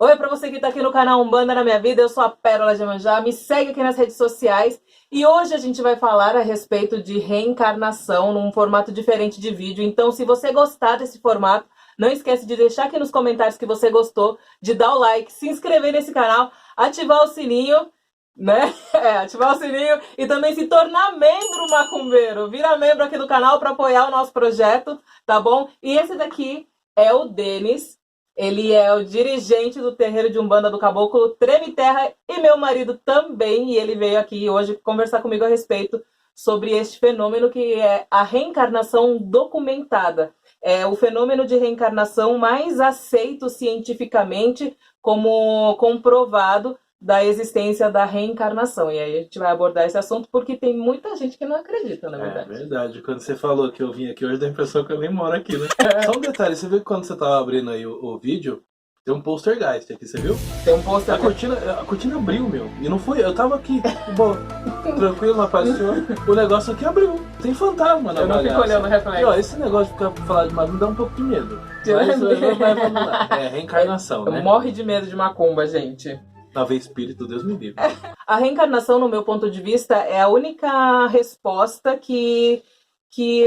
Oi, pra você que tá aqui no canal Umbanda na Minha Vida, eu sou a Pérola de Iemanjá, me segue aqui nas redes sociais e hoje a gente vai falar a respeito de reencarnação num formato diferente de vídeo. Então, se você gostar desse formato, não esquece de deixar aqui nos comentários que você gostou, de dar o like, se inscrever nesse canal, ativar o sininho, né? Ativar o sininho e também se tornar membro macumbeiro. Vira membro aqui do canal para apoiar o nosso projeto, tá bom? E esse daqui é o Denis. Ele é o dirigente do terreiro de Umbanda do Caboclo Treme Terra e meu marido também. E ele veio aqui hoje conversar comigo a respeito sobre este fenômeno que é a reencarnação documentada. É o fenômeno de reencarnação mais aceito cientificamente como comprovado da existência da reencarnação. E aí a gente vai abordar esse assunto porque tem muita gente que não acredita, na verdade. É verdade. Quando você falou que eu vim aqui hoje, dá a impressão que eu nem moro aqui, né? Só um detalhe, você viu que quando você tava abrindo aí o vídeo, tem um poltergeist aqui, você viu? Tem um pôster. A cortina abriu, meu. E não foi, eu tava aqui, bom, tranquilo, na paz do Senhor. O negócio aqui abriu. Tem fantasma na Eu não bagaça. fico olhando o reflexo. E ó, esse negócio de ficar falar demais me dá um pouco de medo. Mas vamos lá. É reencarnação, né? Morre de medo de macumba, gente. Talvez espírito, Deus me livre. A reencarnação, no meu ponto de vista, é a única resposta que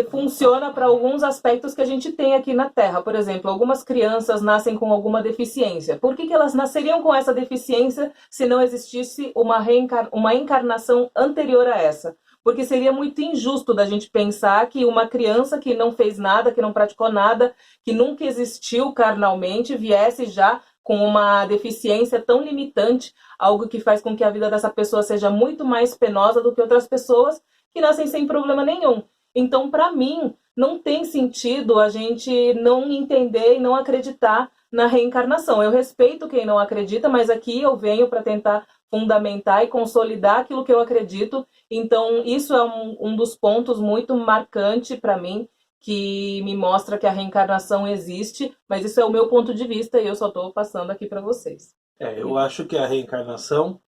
funciona para alguns aspectos que a gente tem aqui na Terra. Por exemplo, algumas crianças nascem com alguma deficiência. Por que elas nasceriam com essa deficiência se não existisse uma encarnação anterior a essa? Porque seria muito injusto da gente pensar que uma criança que não fez nada, que não praticou nada, que nunca existiu carnalmente, viesse já com uma deficiência tão limitante, algo que faz com que a vida dessa pessoa seja muito mais penosa do que outras pessoas que nascem sem problema nenhum. Então, para mim, não tem sentido a gente não entender e não acreditar na reencarnação. Eu respeito quem não acredita, mas aqui eu venho para tentar fundamentar e consolidar aquilo que eu acredito. Então, isso é um dos pontos muito marcante para mim, que me mostra que a reencarnação existe, mas isso é o meu ponto de vista e eu só estou passando aqui para vocês. Eu acho que a reencarnação,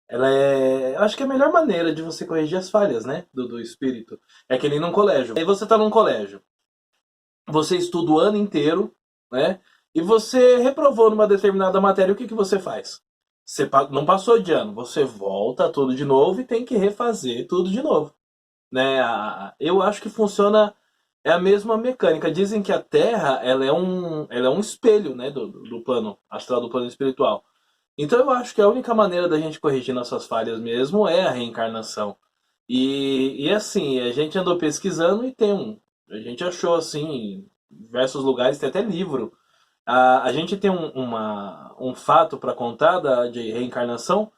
eu acho que é a melhor maneira de você corrigir as falhas, né, do espírito. É que nem num colégio. Aí você tá num colégio, você estuda o ano inteiro, né, e você reprovou numa determinada matéria, o que você faz? Você não passou de ano, você volta tudo de novo e tem que refazer tudo de novo, né? Eu acho que funciona, é a mesma mecânica. Dizem que a Terra, ela é um espelho, né, do plano astral, do plano espiritual. Então eu acho que a única maneira da gente corrigir nossas falhas mesmo é a reencarnação. E assim, a gente andou pesquisando e a gente achou assim, em diversos lugares, tem até livro. A gente tem um fato para contar de reencarnação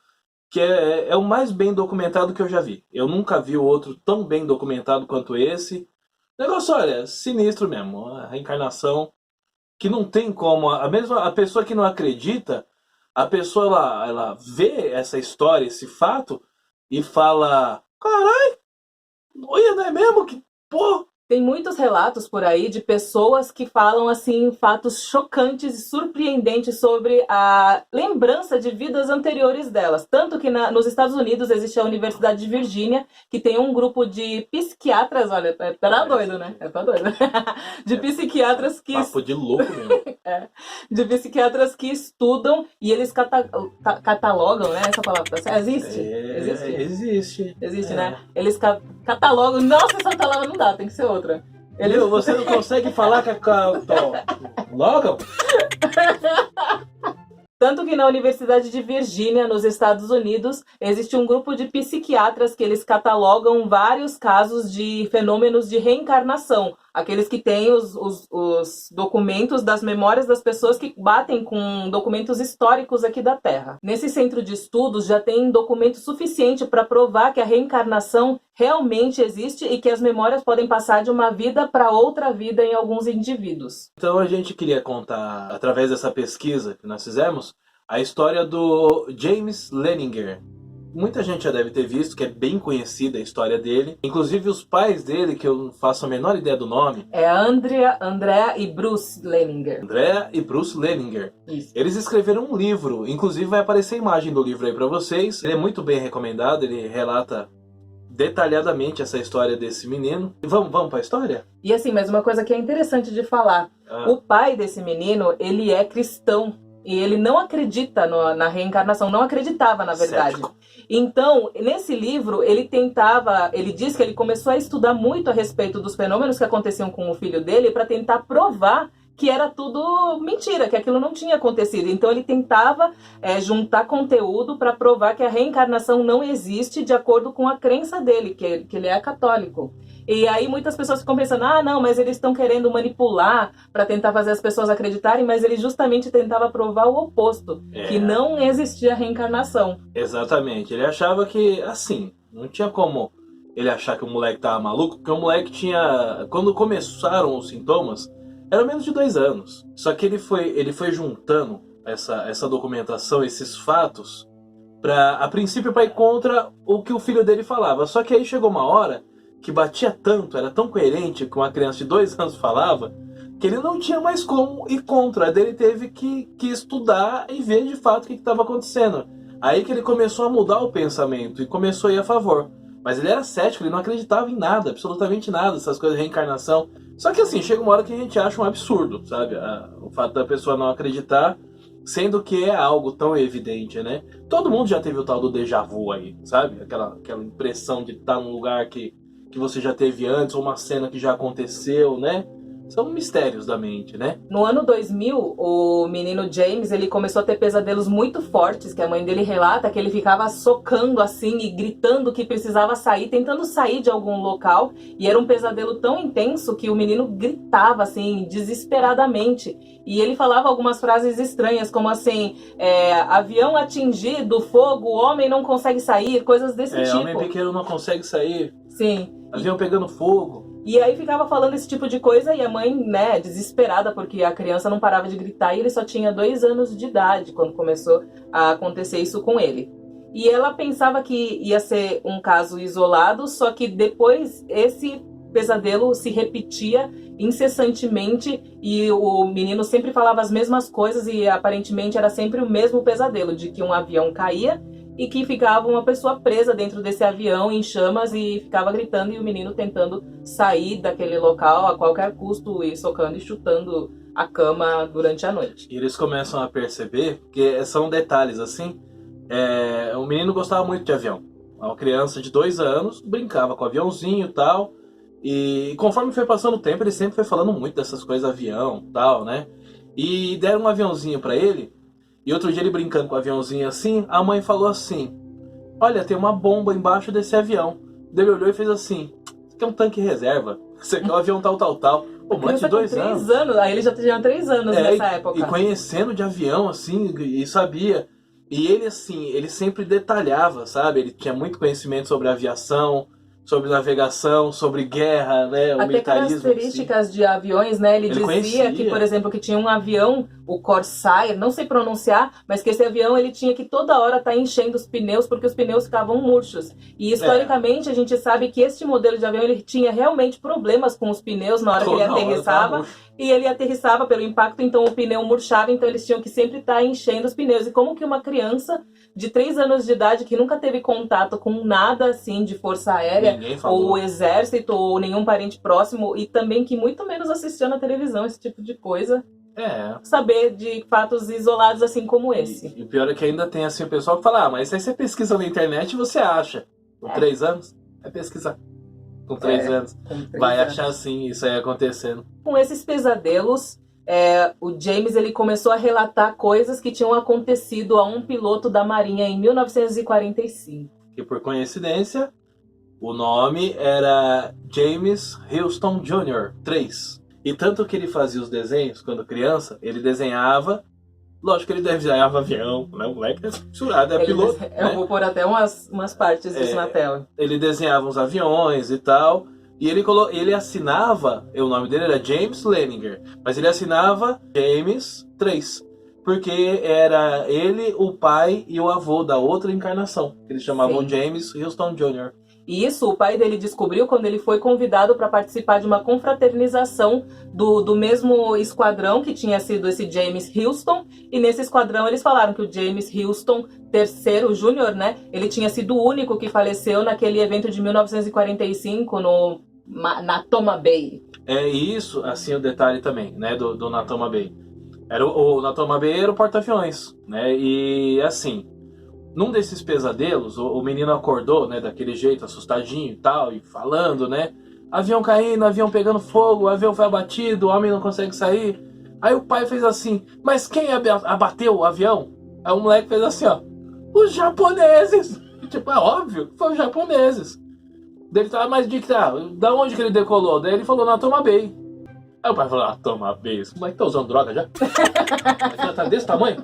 que é o mais bem documentado que eu já vi. Eu nunca vi outro tão bem documentado quanto esse. O negócio, olha, sinistro mesmo. A reencarnação que não tem como, a pessoa que não acredita, a pessoa ela vê essa história, esse fato e fala: carai, olha, não é mesmo? Que pô! Tem muitos relatos por aí de pessoas que falam assim fatos chocantes e surpreendentes sobre a lembrança de vidas anteriores delas. Tanto que nos Estados Unidos existe a Universidade de Virgínia, que tem um grupo de psiquiatras, olha, tá doido, né? Tá doido. De psiquiatras que... Papo de louco mesmo. De psiquiatras que estudam e eles catalogam, né? Essa palavra existe? Existe, né? Eles catalogam. Nossa, essa palavra não dá, tem que ser outra. Você não consegue falar que logo? Tanto que na Universidade de Virgínia, nos Estados Unidos, existe um grupo de psiquiatras que eles catalogam vários casos de fenômenos de reencarnação. Aqueles que têm os documentos das memórias das pessoas que batem com documentos históricos aqui da Terra. Nesse centro de estudos já tem documento suficiente para provar que a reencarnação realmente existe e que as memórias podem passar de uma vida para outra vida em alguns indivíduos. Então a gente queria contar, através dessa pesquisa que nós fizemos, a história do James Leininger. Muita gente já deve ter visto, que é bem conhecida a história dele. Inclusive os pais dele, que eu não faço a menor ideia do nome. É Andrea e Bruce Leininger. Andrea e Bruce Leininger. Isso. Eles escreveram um livro, inclusive vai aparecer a imagem do livro aí pra vocês. Ele é muito bem recomendado, ele relata detalhadamente essa história desse menino. E vamos pra história? E assim, mas uma coisa que é interessante de falar. O pai desse menino, ele é cristão. E ele não acredita na reencarnação, não acreditava, na verdade. Cético. Então, nesse livro, ele diz que ele começou a estudar muito a respeito dos fenômenos que aconteciam com o filho dele para tentar provar que era tudo mentira, que aquilo não tinha acontecido. Então ele tentava juntar conteúdo para provar que a reencarnação não existe de acordo com a crença dele, que ele é católico. E aí muitas pessoas ficam pensando, não, mas eles estão querendo manipular para tentar fazer as pessoas acreditarem, mas ele justamente tentava provar o oposto, que não existia reencarnação. Exatamente. Ele achava que, assim, não tinha como ele achar que o moleque tava maluco, porque o moleque tinha... Quando começaram os sintomas, era menos de 2 anos. Só que ele foi juntando essa documentação, esses fatos, a princípio para ir contra o que o filho dele falava. Só que aí chegou uma hora que batia tanto, era tão coerente com uma criança de 2 anos falava, que ele não tinha mais como ir contra. Daí ele teve que estudar e ver de fato o que estava acontecendo. Aí que ele começou a mudar o pensamento e começou a ir a favor. Mas ele era cético, ele não acreditava em nada, absolutamente nada, essas coisas de reencarnação. Só que assim, chega uma hora que a gente acha um absurdo, sabe? O fato da pessoa não acreditar, sendo que é algo tão evidente, né? Todo mundo já teve o tal do déjà vu aí, sabe? Aquela impressão de estar num lugar que você já teve antes, ou uma cena que já aconteceu, né? São mistérios da mente, né? No ano 2000, o menino James, ele começou a ter pesadelos muito fortes, que a mãe dele relata que ele ficava socando assim e gritando que precisava sair, tentando sair de algum local. E era um pesadelo tão intenso que o menino gritava assim, desesperadamente. E ele falava algumas frases estranhas, como assim, avião atingido, fogo, homem não consegue sair, coisas desse tipo. Homem pequeno não consegue sair. Sim. Avião pegando fogo. E aí ficava falando esse tipo de coisa e a mãe, né, desesperada, porque a criança não parava de gritar e ele só tinha 2 anos de idade quando começou a acontecer isso com ele. E ela pensava que ia ser um caso isolado, só que depois esse pesadelo se repetia incessantemente e o menino sempre falava as mesmas coisas e aparentemente era sempre o mesmo pesadelo, de que um avião caía e que ficava uma pessoa presa dentro desse avião em chamas e ficava gritando e o menino tentando sair daquele local a qualquer custo e socando e chutando a cama durante a noite. E eles começam a perceber que são detalhes assim. O menino gostava muito de avião. Uma criança de 2 anos brincava com aviãozinho e tal. E conforme foi passando o tempo, ele sempre foi falando muito dessas coisas, avião e tal, né? E deram um aviãozinho pra ele. E outro dia ele brincando com o aviãozinho assim, a mãe falou assim, olha, tem uma bomba embaixo desse avião. Ele olhou e fez assim, isso aqui é um tanque reserva, isso aqui é um avião tal. Pô, moleque de 2 anos. Aí ele já tinha 3 anos nessa época. E conhecendo de avião, assim, e sabia. E ele, assim, ele sempre detalhava, sabe? Ele tinha muito conhecimento sobre aviação, sobre navegação, sobre guerra, né? O até militarismo. Características assim de aviões, né? Ele dizia conhecia. que, por exemplo, que tinha um avião, o Corsair, não sei pronunciar, mas que esse avião ele tinha que toda hora estar enchendo os pneus, porque os pneus ficavam murchos. E historicamente a gente sabe que este modelo de avião ele tinha realmente problemas com os pneus na hora que ele aterrissava. E ele aterrissava pelo impacto, então o pneu murchava, então eles tinham que sempre estar enchendo os pneus. E como que uma criança de 3 anos de idade que nunca teve contato com nada assim de força aérea, ou exército, ou nenhum parente próximo, e também que muito menos assistia na televisão esse tipo de coisa, saber de fatos isolados assim como esse. E o pior é que ainda tem assim o pessoal que fala, mas aí você pesquisa na internet e você acha. Com 3 anos, vai pesquisar. Com 3 anos, vai achar assim isso aí acontecendo. Com esses pesadelos, o James ele começou a relatar coisas que tinham acontecido a um piloto da Marinha em 1945. Que por coincidência, o nome era James Houston Jr. 3. E tanto que ele fazia os desenhos, quando criança, ele desenhava... Lógico que ele desenhava avião, né? O moleque é censurado, é piloto. Eu vou pôr até umas partes disso na tela. Ele desenhava uns aviões e tal... E ele assinava, o nome dele era James Leninger, mas ele assinava James 3, porque era ele, o pai e o avô da outra encarnação, que eles chamavam James Houston Jr. E isso o pai dele descobriu quando ele foi convidado para participar de uma confraternização do mesmo esquadrão que tinha sido esse James Houston. E nesse esquadrão eles falaram que o James Houston III Jr., né, ele tinha sido o único que faleceu naquele evento de 1945 na Natoma Bay. É isso, assim, o detalhe também, né, do Natoma Bay. Era na Toma Bay era o porta-aviões, né? E assim, num desses pesadelos, o menino acordou, né, daquele jeito, assustadinho e tal, e falando, né? Avião caindo, avião pegando fogo, o avião foi abatido, o homem não consegue sair. Aí o pai fez assim, mas quem abateu o avião? Aí o moleque fez assim, ó, os japoneses! Tipo, é óbvio, foi os japoneses. Daí ele tava, mas da onde que ele decolou? Daí ele falou, na Toma Bay. Aí o pai falou, Toma Bay, esse moleque tá usando droga já? Já tá desse tamanho?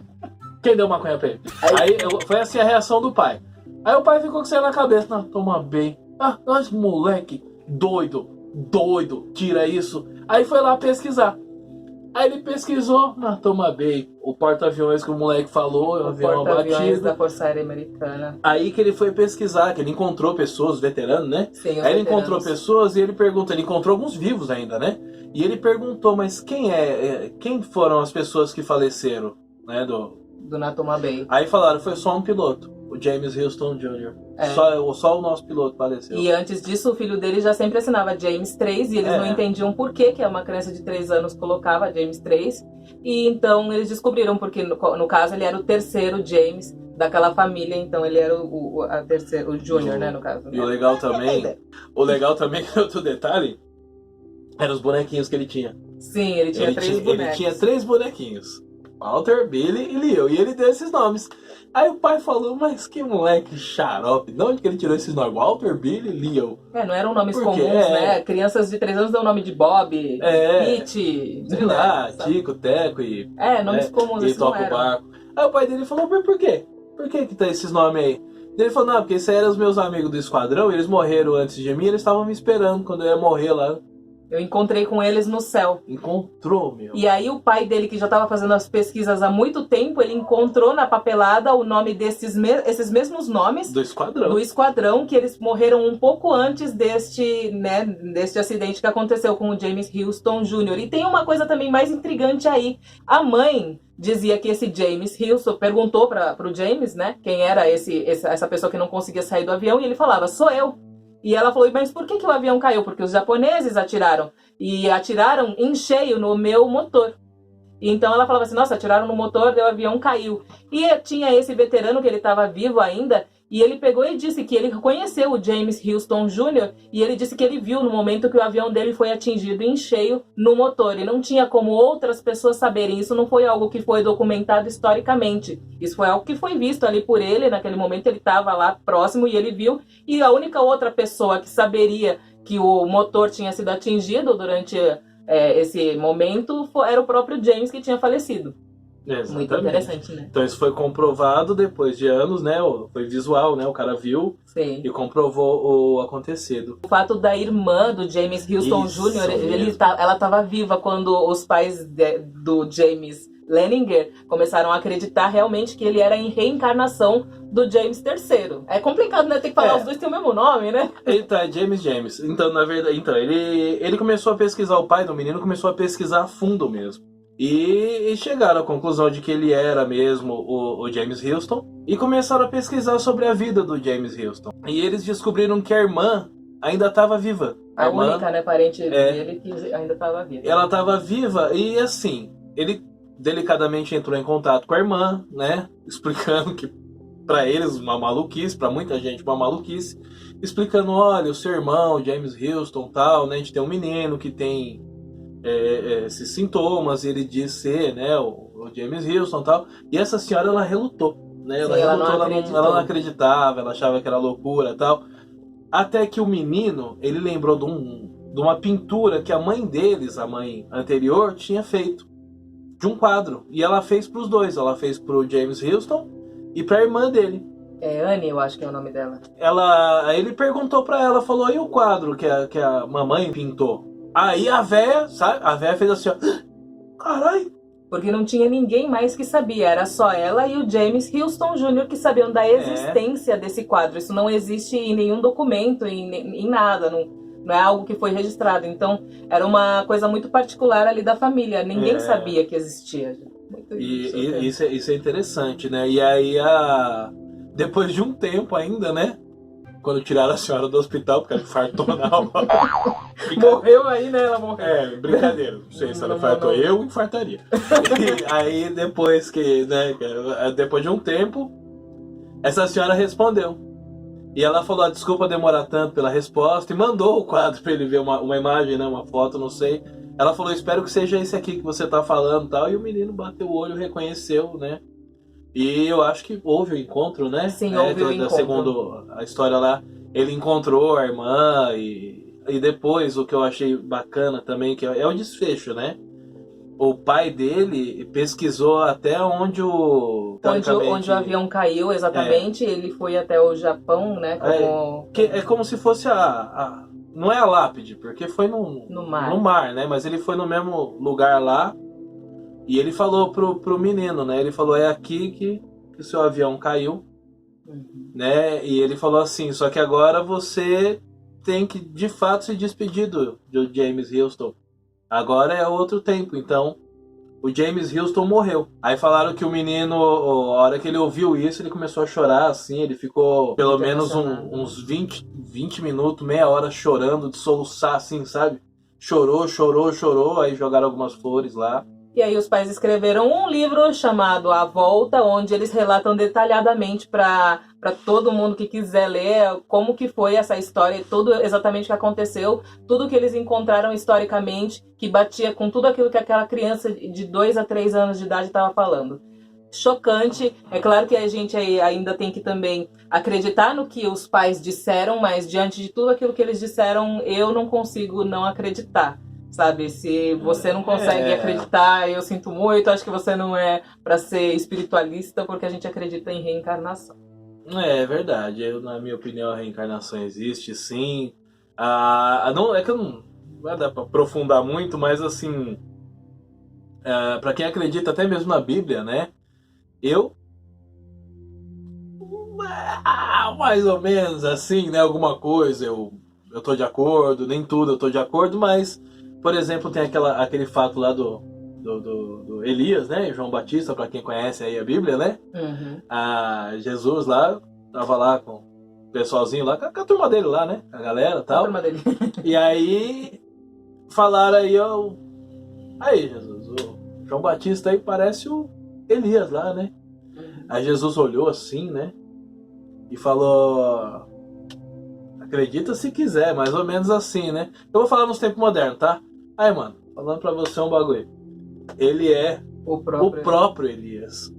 Quem deu maconha pra ele? Aí foi assim a reação do pai. Aí o pai ficou com isso aí na cabeça, não, Toma Bay. Ah, nós moleque doido, tira isso. Aí foi lá pesquisar. Aí ele pesquisou, Toma Bay, o porta-aviões que o moleque falou, o avião abatido. Da Força Aérea Americana. Aí que ele foi pesquisar, que ele encontrou pessoas, veteranos, né? Sim, aí ele encontrou pessoas e ele pergunta, ele encontrou alguns vivos ainda, né? E ele perguntou, mas quem foram as pessoas que faleceram, né? Do na Toma Bay. Aí falaram, foi só um piloto, o James Houston Jr. Só o nosso piloto faleceu. E antes disso, o filho dele já sempre assinava James 3 e eles não entendiam por que uma criança de 3 anos colocava James 3. E então eles descobriram, porque no caso ele era o terceiro James daquela família, então ele era o Júnior, né, no caso. E o legal também, outro detalhe, eram os bonequinhos que ele tinha. Sim, ele tinha 3 bonecos. Ele tinha 3 bonequinhos. Walter, Billy e Leo. E ele deu esses nomes. Aí o pai falou, mas que moleque xarope. De onde que ele tirou esses nomes? Walter, Billy e Leo. Não eram nomes comuns, né? Crianças de 3 anos dão o nome de Bob, Pete. Sei lá, Tico, Teco e... nomes comuns e assim toca o barco. Aí o pai dele falou, mas por quê? Por que tá esses nomes aí? Ele falou, não, porque esses eram os meus amigos do esquadrão, eles morreram antes de mim, eles estavam me esperando quando eu ia morrer lá. Eu encontrei com eles no céu. Encontrou, meu. E aí o pai dele, que já estava fazendo as pesquisas há muito tempo, ele encontrou na papelada o nome esses mesmos nomes. Do esquadrão. Do esquadrão, que eles morreram um pouco antes deste acidente que aconteceu com o James Houston Jr. E tem uma coisa também mais intrigante aí. A mãe dizia que esse James Houston perguntou para o James, né, quem era essa pessoa que não conseguia sair do avião, e ele falava, sou eu. E ela falou, mas por que o avião caiu? Porque os japoneses atiraram. E atiraram em cheio no meu motor. Então ela falava assim, nossa, atiraram no motor, o avião caiu. E tinha esse veterano que ele estava vivo ainda, e ele pegou e disse que ele conheceu o James Houston Jr. e ele disse que ele viu no momento que o avião dele foi atingido em cheio no motor. E não tinha como outras pessoas saberem. Isso não foi algo que foi documentado historicamente. Isso foi algo que foi visto ali por ele. Naquele momento ele estava lá próximo e ele viu. E a única outra pessoa que saberia que o motor tinha sido atingido durante esse momento era o próprio James, que tinha falecido. Exatamente. Muito interessante, né? Então isso foi comprovado depois de anos, né? Foi visual, né? O cara viu. Sim. E comprovou o acontecido. O fato da irmã do James Houston Jr., ela estava viva quando os pais do James Leninger começaram a acreditar realmente que ele era em reencarnação do James III. É complicado, né? Tem que falar, os dois têm o mesmo nome, né? Eita, é James. Então, na verdade, ele começou a pesquisar, o pai do menino começou a pesquisar a fundo mesmo. E chegaram à conclusão de que ele era mesmo o James Houston. E começaram a pesquisar sobre a vida do James Houston. E eles descobriram que a irmã ainda estava viva. A única, né, parente dele que ainda estava viva. Ela estava viva e, assim, ele delicadamente entrou em contato com a irmã, né? Explicando que pra eles uma maluquice, pra muita gente uma maluquice. Explicando, olha, o seu irmão, James Houston, tal, né? A gente tem um menino que tem esses sintomas, e ele diz ser, né, o James Houston, tal. E essa senhora, ela relutou, né? Ela não acreditava, ela achava que era loucura, tal. Até que o menino, ele lembrou de uma pintura que a mãe deles, a mãe anterior, tinha feito. De um quadro. E ela fez pros dois. Ela fez pro James Houston e pra irmã dele. Annie, eu acho que é o nome dela. Aí ele perguntou pra ela, falou, e o quadro que a mamãe pintou? Aí a véia, sabe? A véia fez assim, ó. Carai! Porque não tinha ninguém mais que sabia. Era só ela e o James Houston Jr. que sabiam da existência desse quadro. Isso não existe em nenhum documento, em nada. Não é algo que foi registrado. Então, era uma coisa muito particular ali da família. Ninguém sabia que existia. Isso é interessante, né? E aí, depois de um tempo ainda, né? quando tiraram a senhora do hospital, porque ela infartou na alma. Morreu aí, né? Ela morreu. É, brincadeira. Não sei se ela Não, infartou. não. Eu infartaria. E aí, depois que, né, depois de um tempo, essa senhora respondeu. E ela falou, desculpa demorar tanto pela resposta, e mandou o quadro pra ele ver uma imagem, né, uma foto, não sei. Ela falou, espero que seja esse aqui que você tá falando e tal. E o menino bateu o olho, reconheceu, né? E eu acho que houve o encontro, né? Sim, houve o encontro. Segundo a história lá, ele encontrou a irmã e depois o que eu achei bacana também, que é o desfecho, né? O pai dele pesquisou até onde Onde o avião caiu, exatamente. Ele foi até o Japão, né? É como se fosse não é a lápide, porque foi No mar. no mar, né? Mas ele foi no mesmo lugar lá e ele falou pro menino, né? Ele falou, é aqui que o seu avião caiu, né? E ele falou assim, só que agora você tem que de fato se despedir do James Houston. Agora é outro tempo, então o James Houston morreu. Aí falaram que o menino, a hora que ele ouviu isso, ele começou a chorar, assim, ele ficou pelo menos uns 20 minutos, meia hora chorando, de soluçar, assim, sabe? Chorou, chorou, chorou, aí jogaram algumas flores lá. E aí os pais escreveram um livro chamado A Volta, onde eles relatam detalhadamente para todo mundo que quiser ler como que foi essa história, tudo exatamente o que aconteceu, tudo que eles encontraram historicamente, que batia com tudo aquilo que aquela criança de 2 a 3 anos de idade estava falando. Chocante. É claro que a gente ainda tem que também acreditar no que os pais disseram, mas diante de tudo aquilo que eles disseram, eu não consigo não acreditar. Sabe, se você não consegue acreditar, eu sinto muito, acho que você não é para ser espiritualista, porque a gente acredita em reencarnação. É verdade, na minha opinião a reencarnação existe, sim. Não, é que eu não vai dar pra aprofundar muito, mas assim, para quem acredita até mesmo na Bíblia, né? Eu mais ou menos assim, né? Alguma coisa eu tô de acordo, nem tudo eu tô de acordo, mas, por exemplo, tem aquele fato lá do Elias, né? João Batista, para quem conhece aí a Bíblia, né? Jesus lá, tava lá com o pessoalzinho lá, com a turma dele lá, né? A galera e tal. A turma dele. E aí falaram aí, aí Jesus, o João Batista aí parece o Elias lá, né? Aí Jesus olhou assim, né? E falou, acredita se quiser, mais ou menos assim, né? Eu vou falar nos tempos modernos, tá? Aí, mano, falando pra você um bagulho. Ele é o próprio Elias.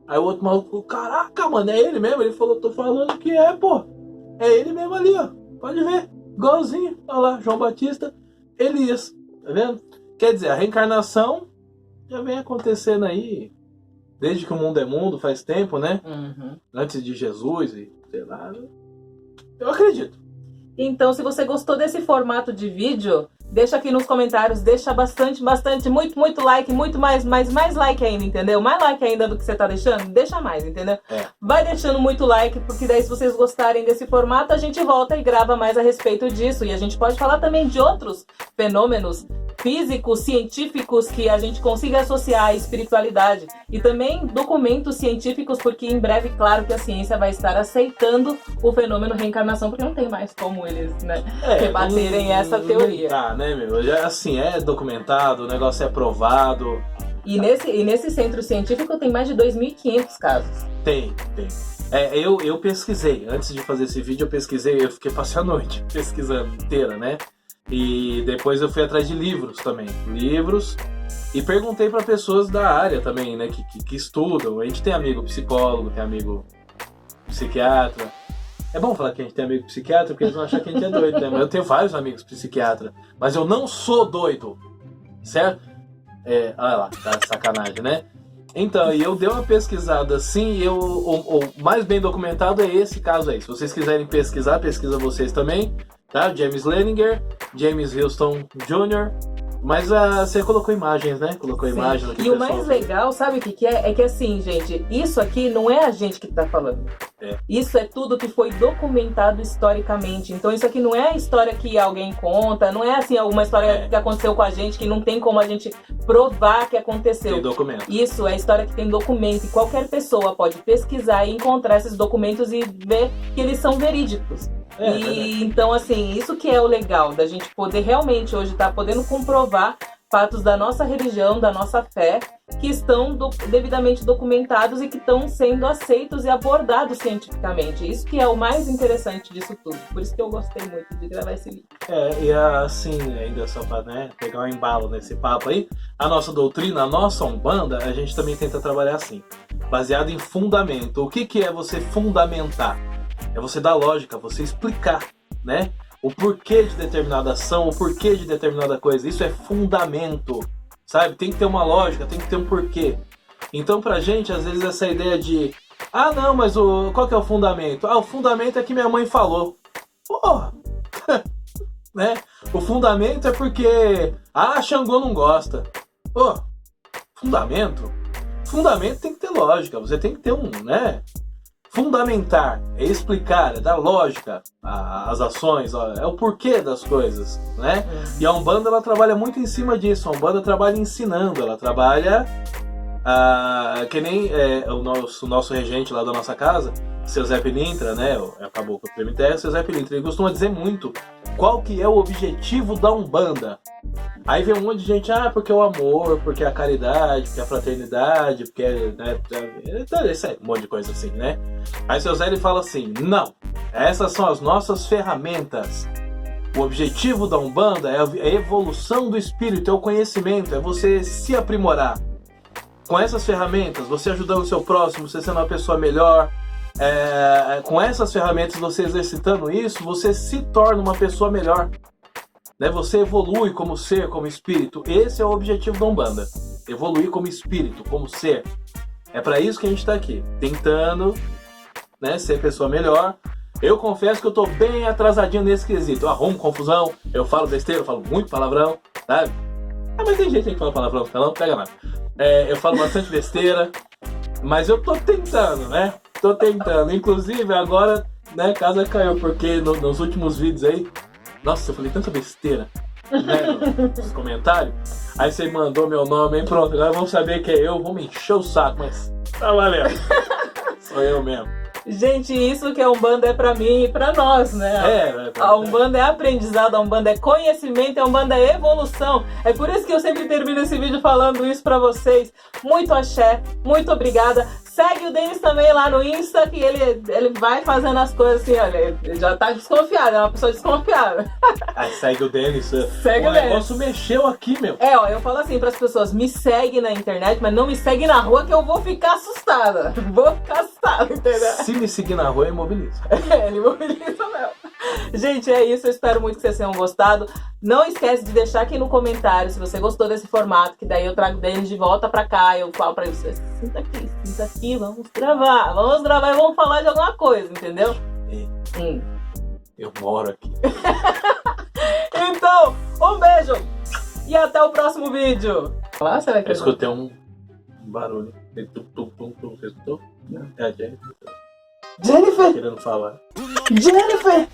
Aí o outro maluco falou, caraca, mano, é ele mesmo? Ele falou, tô falando que é, pô. É ele mesmo ali, ó. Pode ver. Igualzinho. Olha lá, João Batista, Elias. Tá vendo? Quer dizer, a reencarnação já vem acontecendo aí desde que o mundo é mundo, faz tempo, né? Uhum. Antes de Jesus e sei lá. Eu acredito. Então, se você gostou desse formato de vídeo, deixa aqui nos comentários, deixa bastante, muito like, muito mais like ainda, entendeu? Mais like ainda do que você tá deixando, deixa mais, entendeu? Vai deixando muito like, porque daí se vocês gostarem desse formato, a gente volta e grava mais a respeito disso. E a gente pode falar também de outros fenômenos físicos, científicos, que a gente consiga associar à espiritualidade. E também documentos científicos, porque em breve, claro que a ciência vai estar aceitando o fenômeno reencarnação, porque não tem mais como eles, né, rebaterem essa teoria. Tá, né, meu? Já, assim, é documentado, o negócio é provado. E nesse centro científico tem mais de 2.500 casos. Tem. Eu pesquisei, antes de fazer esse vídeo eu fiquei passei a noite pesquisando inteira, né? E depois eu fui atrás de livros também, e perguntei para pessoas da área também, né, que estudam. A gente tem amigo psicólogo, tem amigo psiquiatra. É bom falar que a gente tem amigo psiquiatra, porque eles vão achar que a gente é doido, né? Mas eu tenho vários amigos psiquiatras, mas eu não sou doido, certo? Olha lá, tá de sacanagem, né? Então, e eu dei uma pesquisada assim, e o mais bem documentado é esse caso aí. Se vocês quiserem pesquisar, pesquisa vocês também, tá? James Leninger, James Houston Jr., mas você colocou imagens, né? Colocou imagens aqui. E o mais legal, sabe o que é? É que assim, gente, isso aqui não é a gente que tá falando. Isso é tudo que foi documentado historicamente. Então isso aqui não é a história que alguém conta, não é assim alguma história que aconteceu com a gente, que não tem como a gente provar que aconteceu. Tem documento. Isso é história que tem documento, e qualquer pessoa pode pesquisar e encontrar esses documentos e ver que eles são verídicos. Então, assim, isso que é o legal, da gente poder realmente hoje estar podendo comprovar fatos da nossa religião, da nossa fé, que estão devidamente documentados e que estão sendo aceitos e abordados cientificamente. Isso que é o mais interessante disso tudo. Por isso que eu gostei muito de gravar esse vídeo. E assim, ainda só para, né, pegar um embalo nesse papo aí, a nossa doutrina, a nossa Umbanda, a gente também tenta trabalhar assim, baseado em fundamento. O que é você fundamentar? É você dar lógica, você explicar, né? O porquê de determinada ação, o porquê de determinada coisa. Isso é fundamento, sabe? Tem que ter uma lógica, tem que ter um porquê. Então pra gente, às vezes, essa ideia de não, mas qual que é o fundamento? O fundamento é que minha mãe falou. Porra! Né? O fundamento é porque Xangô não gosta. Fundamento? Fundamento tem que ter lógica, você tem que ter né? Fundamentar, é explicar, é dar lógica às ações, é o porquê das coisas, né? E a Umbanda, ela trabalha muito em cima disso. A Umbanda trabalha ensinando, ela trabalha que nem o nosso regente lá da nossa casa, seu Zé Pilintra, né? Acabou com o Prêmio Terra, seu Zé Pilintra, ele costuma dizer muito qual que é o objetivo da Umbanda. Aí vem um monte de gente, porque o amor, porque a caridade, porque a fraternidade, porque, né, um monte de coisa assim, né? Aí seu Zé, ele fala assim, não, essas são as nossas ferramentas. O objetivo da Umbanda é a evolução do espírito, é o conhecimento, é você se aprimorar. Com essas ferramentas, você ajudando o seu próximo, você sendo uma pessoa melhor, com essas ferramentas, você exercitando isso, você se torna uma pessoa melhor. Né? Você evolui como ser, como espírito. Esse é o objetivo da Umbanda. Evoluir como espírito, como ser. É para isso que a gente está aqui. Tentando, né, ser pessoa melhor. Eu confesso que eu tô bem atrasadinho nesse quesito. Eu arrumo confusão, eu falo besteira, eu falo muito palavrão, sabe? Mas tem gente que fala palavrão, não pega nada. Eu falo bastante besteira. Mas eu tô tentando, né? Tô tentando. Inclusive agora, né, a casa caiu. Porque nos últimos vídeos aí, nossa, eu falei tanta besteira, né, nos comentários. Aí você mandou meu nome, hein? Pronto, agora vamos saber que é eu, vou me encher o saco, mas tá valendo. Sou eu mesmo. Gente, isso que a Umbanda é pra mim e pra nós, né? A Umbanda é aprendizado, a Umbanda é conhecimento, a Umbanda é evolução. É por isso que eu sempre termino esse vídeo falando isso pra vocês. Muito axé, muito obrigada. Segue o Denis também lá no Insta, que ele vai fazendo as coisas assim, olha, ele já tá desconfiado, é uma pessoa desconfiada. Aí segue o Denis. Segue o Denis. negócio mexeu aqui, meu. Ó, eu falo assim pras pessoas, me segue na internet, mas não me segue na rua que eu vou ficar assustada. Vou ficar assustada, entendeu? Se me seguir na rua, eu imobilizo. Ele mobiliza mesmo. Gente, é isso. Eu espero muito que vocês tenham gostado. Não esquece de deixar aqui no comentário se você gostou desse formato, que daí eu trago o Denis de volta pra cá. Eu falo pra você, senta aqui, vamos gravar e vamos falar de alguma coisa, entendeu? Eu moro aqui. Então, um beijo e até o próximo vídeo. Lá, será que Eu escutei um barulho. Você escutou? É a Jennifer. Jennifer! Querendo falar. Jennifer!